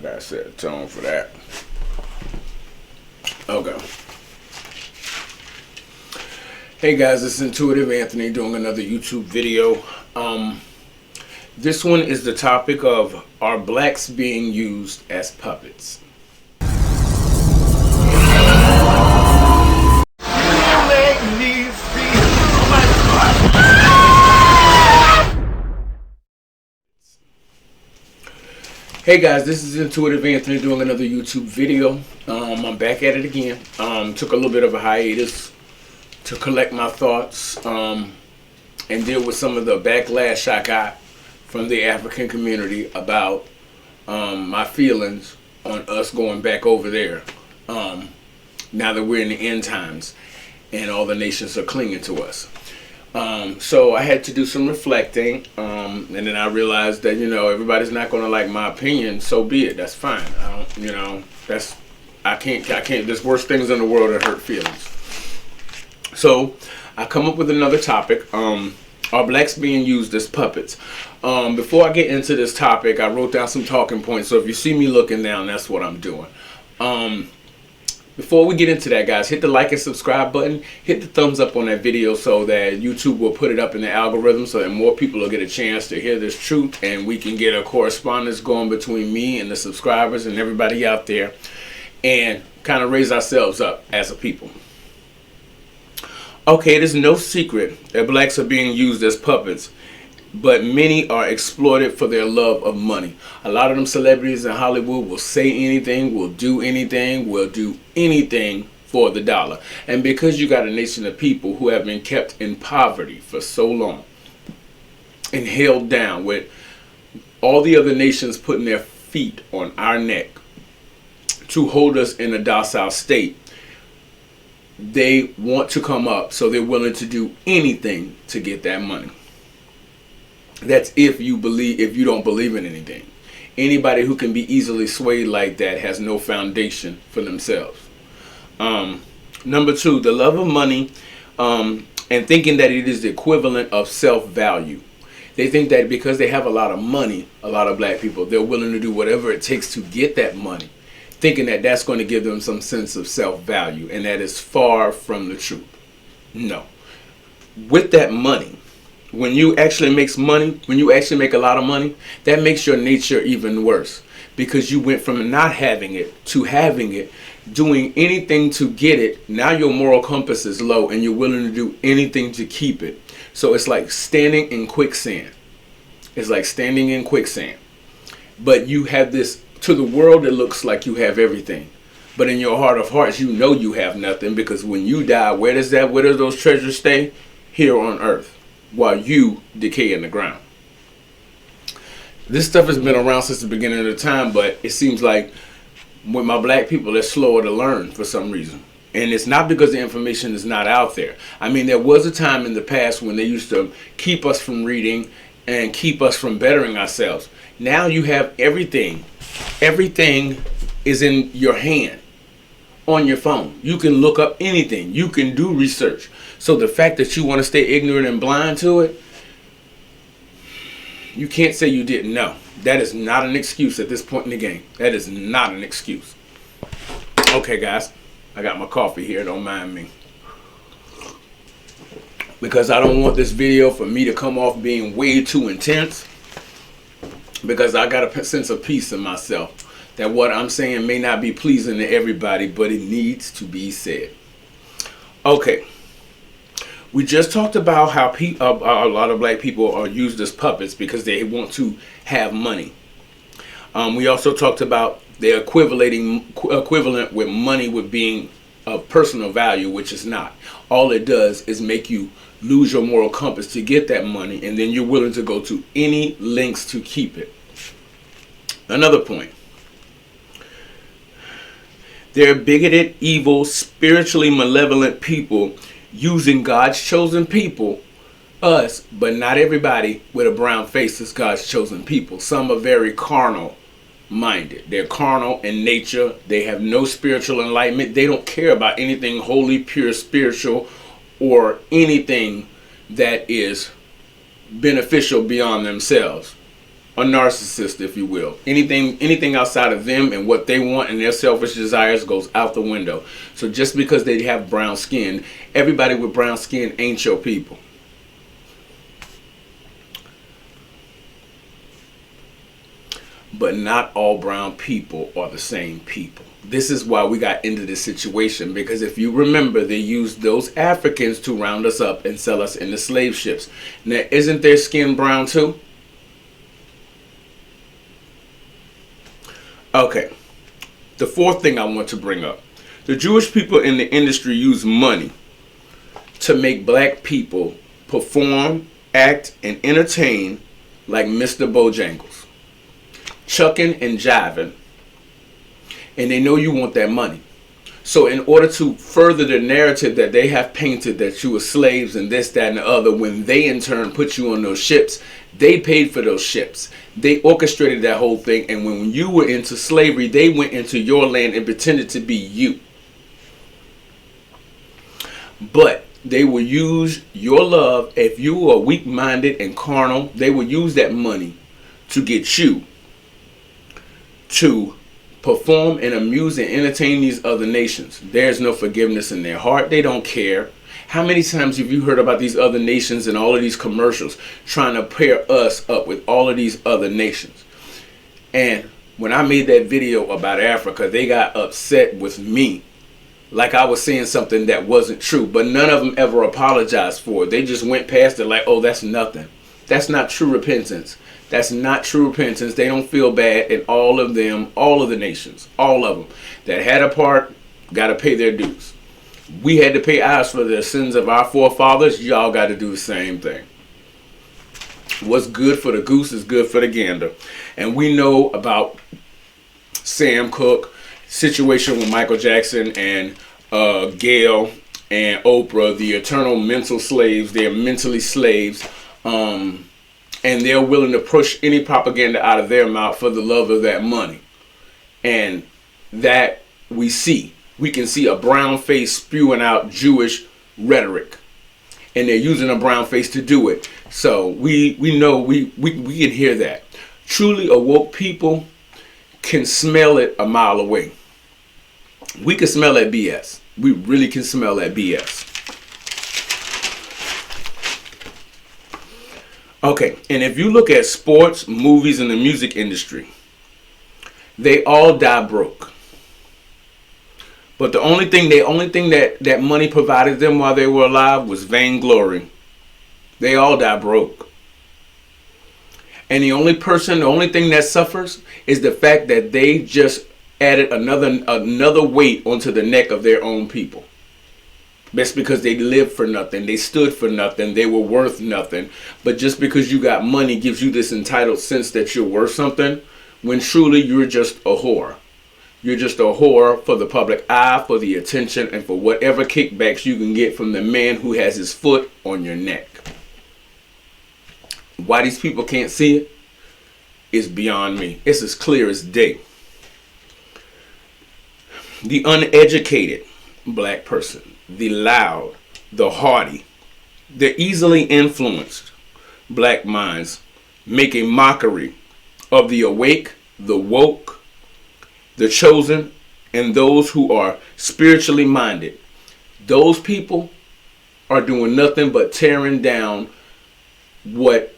gotta set a tone for that. Okay. Hey guys, this is Intuitive Anthony doing another YouTube video. This one is the topic of, are blacks being used as puppets? Hey guys, this is Intuitive Anthony doing another YouTube video. I'm back at it again. Took a little bit of a hiatus to collect my thoughts and deal with some of the backlash I got from the African community about my feelings on us going back over there now that we're in the end times and all the nations are clinging to us. So I had to do some reflecting, and then I realized that, you know, everybody's not going to like my opinion, so be it. That's fine. I don't, you know, I can't, there's worse things in the world that hurt feelings. So I come up with another topic. Are blacks being used as puppets? Before I get into this topic, I wrote down some talking points, so if you see me looking down, that's what I'm doing. Before we get into that, guys, hit the like and subscribe button. Hit the thumbs up on that video so that YouTube will put it up in the algorithm so that more people will get a chance to hear this truth and we can get a correspondence going between me and the subscribers and everybody out there and kind of raise ourselves up as a people. Okay, it is no secret that blacks are being used as puppets, but many are exploited for their love of money. A lot of them celebrities in Hollywood will say anything, will do anything for the dollar. And because you got a nation of people who have been kept in poverty for so long and held down with all the other nations putting their feet on our neck to hold us in a docile state, they want to come up, so they're willing to do anything to get that money. That's if you don't believe in anything. Anybody who can be easily swayed like that has no foundation for themselves. Number two, the love of money and thinking that it is the equivalent of self-value. They think that because they have a lot of money, a lot of black people, they're willing to do whatever it takes to get that money, thinking that that's going to give them some sense of self-value, and that is far from the truth. No. With that money, when you actually make money, when you actually make a lot of money, that makes your nature even worse, because you went from not having it to having it, doing anything to get it. Now your moral compass is low and you're willing to do anything to keep it. So it's like standing in quicksand. It's like standing in quicksand. But you have this, to the world it looks like you have everything. But in your heart of hearts, you know you have nothing, because when you die, where does those treasures stay? Here on earth, while you decay in the ground. This stuff has been around since the beginning of the time, but it seems like with my black people, they're slower to learn for some reason. And it's not because the information is not out there. I mean, there was a time in the past when they used to keep us from reading and keep us from bettering ourselves. Now you have everything. Everything is in your hand, on your phone. You can look up anything. You can do research. So the fact that you want to stay ignorant and blind to it, you can't say you didn't know. That is not an excuse at this point in the game. That is not an excuse. Okay, guys, I got my coffee here. Don't mind me. Because I don't want this video for me to come off being way too intense. Because I got a sense of peace in myself. That what I'm saying may not be pleasing to everybody, but it needs to be said. Okay. We just talked about how a lot of black people are used as puppets because they want to have money. We also talked about the equivalent with money with being of personal value, which is not. All it does is make you lose your moral compass to get that money, and then you're willing to go to any lengths to keep it. Another point. There are bigoted, evil, spiritually malevolent people using God's chosen people, us, but not everybody with a brown face is God's chosen people. Some are very carnal minded. They're carnal in nature. They have no spiritual enlightenment. They don't care about anything holy, pure, spiritual, or anything that is beneficial beyond themselves. a narcissist, if you will. Anything outside of them and what they want and their selfish desires goes out the window. So just because they have brown skin, everybody with brown skin ain't your people. But not all brown people are the same people. This is why we got into this situation, because if you remember, they used those Africans to round us up and sell us into slave ships. Now, isn't their skin brown too? Okay, the fourth thing I want to bring up. The Jewish people in the industry use money to make black people perform, act, and entertain like Mr. Bojangles, chucking and jiving, and they know you want that money. So in order to further the narrative that they have painted that you were slaves and this, that, and the other, when they in turn put you on those ships, they paid for those ships. They orchestrated that whole thing, and when you were into slavery, they went into your land and pretended to be you. But they will use your love. If you are weak-minded and carnal, they will use that money to get you to perform and amuse and entertain these other nations. There's no forgiveness in their heart. They don't care. How many times have you heard about these other nations and all of these commercials trying to pair us up with all of these other nations? And when I made that video about Africa, they got upset with me, like I was saying something that wasn't true. But none of them ever apologized for it. They just went past it like, oh, that's nothing. That's not true repentance. That's not true repentance. They don't feel bad. And all of them, all of the nations, all of them that had a part, got to pay their dues. We had to pay ours for the sins of our forefathers. Y'all got to do the same thing. What's good for the goose is good for the gander. And we know about Sam Cooke, situation with Michael Jackson and Gail and Oprah, the eternal mental slaves. They're mentally slaves. And they're willing to push any propaganda out of their mouth for the love of that money. And that we see. We can see a brown face spewing out Jewish rhetoric. And they're using a brown face to do it. So we know we can hear that. Truly awoke people can smell it a mile away. We can smell that BS. We really can smell that BS. Okay, and if you look at sports, movies, and the music industry, they all die broke. But the only thing that money provided them while they were alive was vainglory. They all die broke. And the only thing that suffers is the fact that they just added another weight onto the neck of their own people. That's because they lived for nothing. They stood for nothing. They were worth nothing. But just because you got money gives you this entitled sense that you're worth something, when truly you're just a whore. You're just a whore for the public eye, for the attention, and for whatever kickbacks you can get from the man who has his foot on your neck. Why these people can't see it is beyond me. It's as clear as day. The uneducated black person, the loud, the haughty, the easily influenced black minds make a mockery of the awake, the woke, the chosen, and those who are spiritually minded. Those people are doing nothing but tearing down what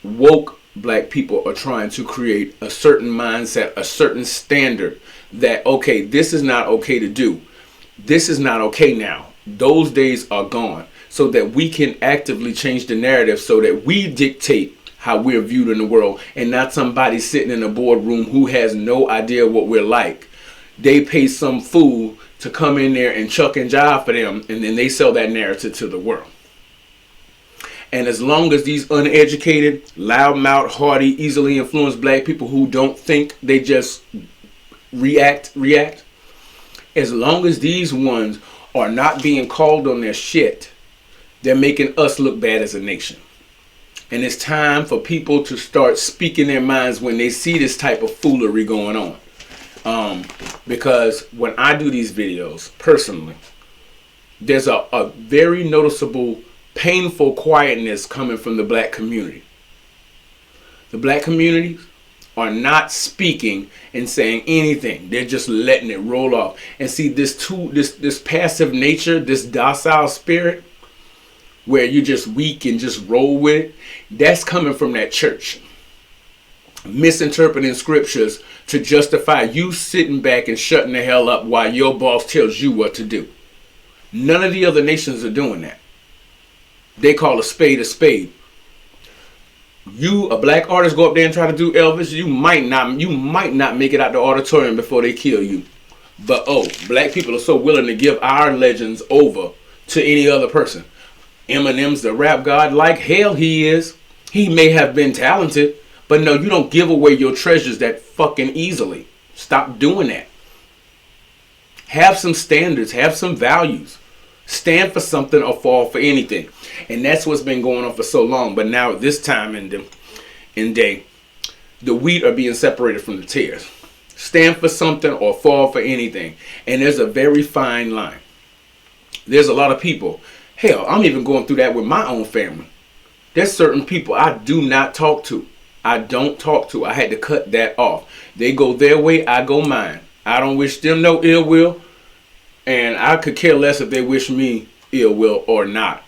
woke black people are trying to create, a certain mindset, a certain standard that, okay, this is not okay to do. This is not okay now. Those days are gone, so that we can actively change the narrative so that we dictate how we're viewed in the world, and not somebody sitting in a boardroom who has no idea what we're like. They pay some fool to come in there and chuck and jive for them, and then they sell that narrative to the world. And as long as these uneducated, loudmouth, haughty, easily influenced black people who don't think, they just react, as long as these ones are not being called on their shit, they're making us look bad as a nation. And it's time for people to start speaking their minds when they see this type of foolery going on. Because when I do these videos, personally, there's a very noticeable, painful quietness coming from the black community. The black communities are not speaking and saying anything. They're just letting it roll off. And see, this passive nature, this docile spirit, where you just weak and just roll with it, that's coming from that church. Misinterpreting scriptures to justify you sitting back and shutting the hell up while your boss tells you what to do. None of the other nations are doing that. They call a spade a spade. You, a black artist, go up there and try to do Elvis, you might not make it out the auditorium before they kill you. But black people are so willing to give our legends over to any other person. Eminem's the rap god, like hell he is. He may have been talented, but no, you don't give away your treasures that fucking easily. Stop doing that. Have some standards, have some values. Stand for something or fall for anything. And that's what's been going on for so long. But now at this time in day, the wheat are being separated from the tares. Stand for something or fall for anything. And there's a very fine line. There's a lot of people. Hell, I'm even going through that with my own family. There's certain people I do not talk to. I don't talk to. I had to cut that off. They go their way, I go mine. I don't wish them no ill will. And I could care less if they wish me ill will or not.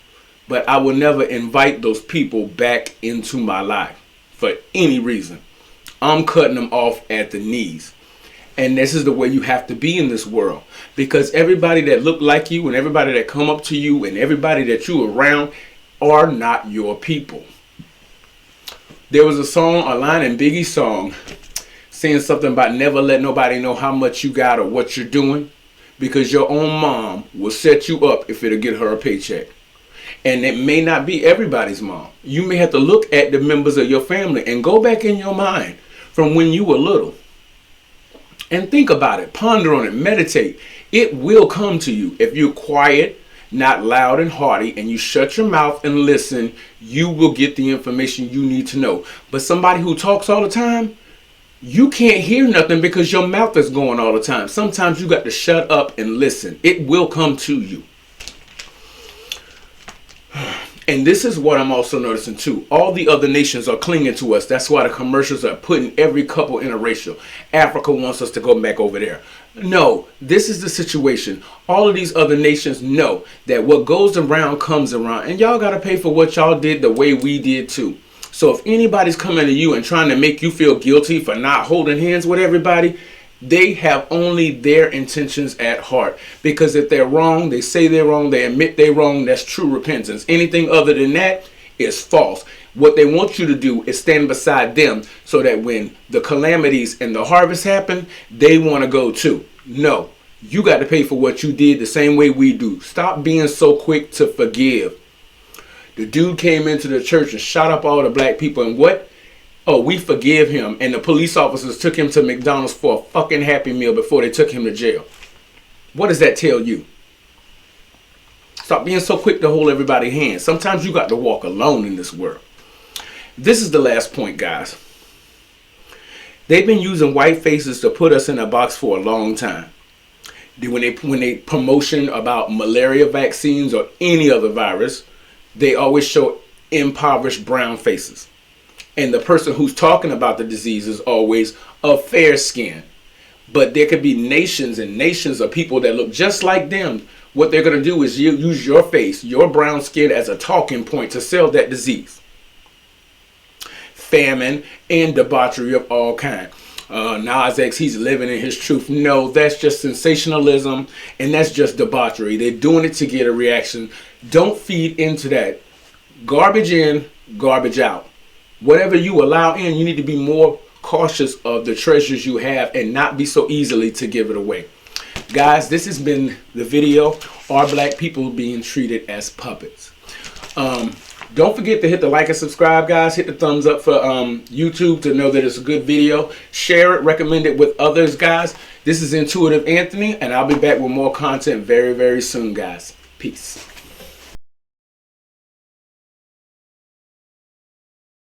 But I will never invite those people back into my life for any reason. I'm cutting them off at the knees. And this is the way you have to be in this world. Because everybody that look like you and everybody that come up to you and everybody that you around are not your people. There was a line in Biggie's song saying something about never let nobody know how much you got or what you're doing. Because your own mom will set you up if it'll get her a paycheck. And it may not be everybody's mom. You may have to look at the members of your family and go back in your mind from when you were little. And think about it. Ponder on it. Meditate. It will come to you. If you're quiet, not loud and hearty, and you shut your mouth and listen, you will get the information you need to know. But somebody who talks all the time, you can't hear nothing because your mouth is going all the time. Sometimes you got to shut up and listen. It will come to you. And this is what I'm also noticing too. All the other nations are clinging to us. That's why the commercials are putting every couple interracial. Africa wants us to go back over there. No, this is the situation. All of these other nations know that what goes around comes around. And y'all got to pay for what y'all did the way we did too. So if anybody's coming to you and trying to make you feel guilty for not holding hands with everybody, they have only their intentions at heart. Because if they're wrong, they say they're wrong, they admit they're wrong, that's true repentance. Anything other than that is false. What they want you to do is stand beside them so that when the calamities and the harvest happen, they want to go too. No, you got to pay for what you did the same way we do. Stop being so quick to forgive. The dude came into the church and shot up all the black people, and what? Oh, we forgive him. And the police officers took him to McDonald's for a fucking Happy Meal before they took him to jail. What does that tell you? Stop being so quick to hold everybody's hand. Sometimes you got to walk alone in this world. This is the last point, guys. They've been using white faces to put us in a box for a long time. When they promotion about malaria vaccines or any other virus, they always show impoverished brown faces. And the person who's talking about the disease is always of fair skin. But there could be nations and nations of people that look just like them. What they're going to do is use your face, your brown skin, as a talking point to sell that disease. Famine and debauchery of all kinds. Nas X, he's living in his truth. No, that's just sensationalism and that's just debauchery. They're doing it to get a reaction. Don't feed into that. Garbage in, garbage out. Whatever you allow in, you need to be more cautious of the treasures you have and not be so easily to give it away. Guys, this has been the video. Are black people being treated as puppets? Don't forget to hit the like and subscribe, guys. Hit the thumbs up for YouTube to know that it's a good video. Share it, recommend it with others, guys. This is Intuitive Anthony, and I'll be back with more content very, very soon, guys. Peace.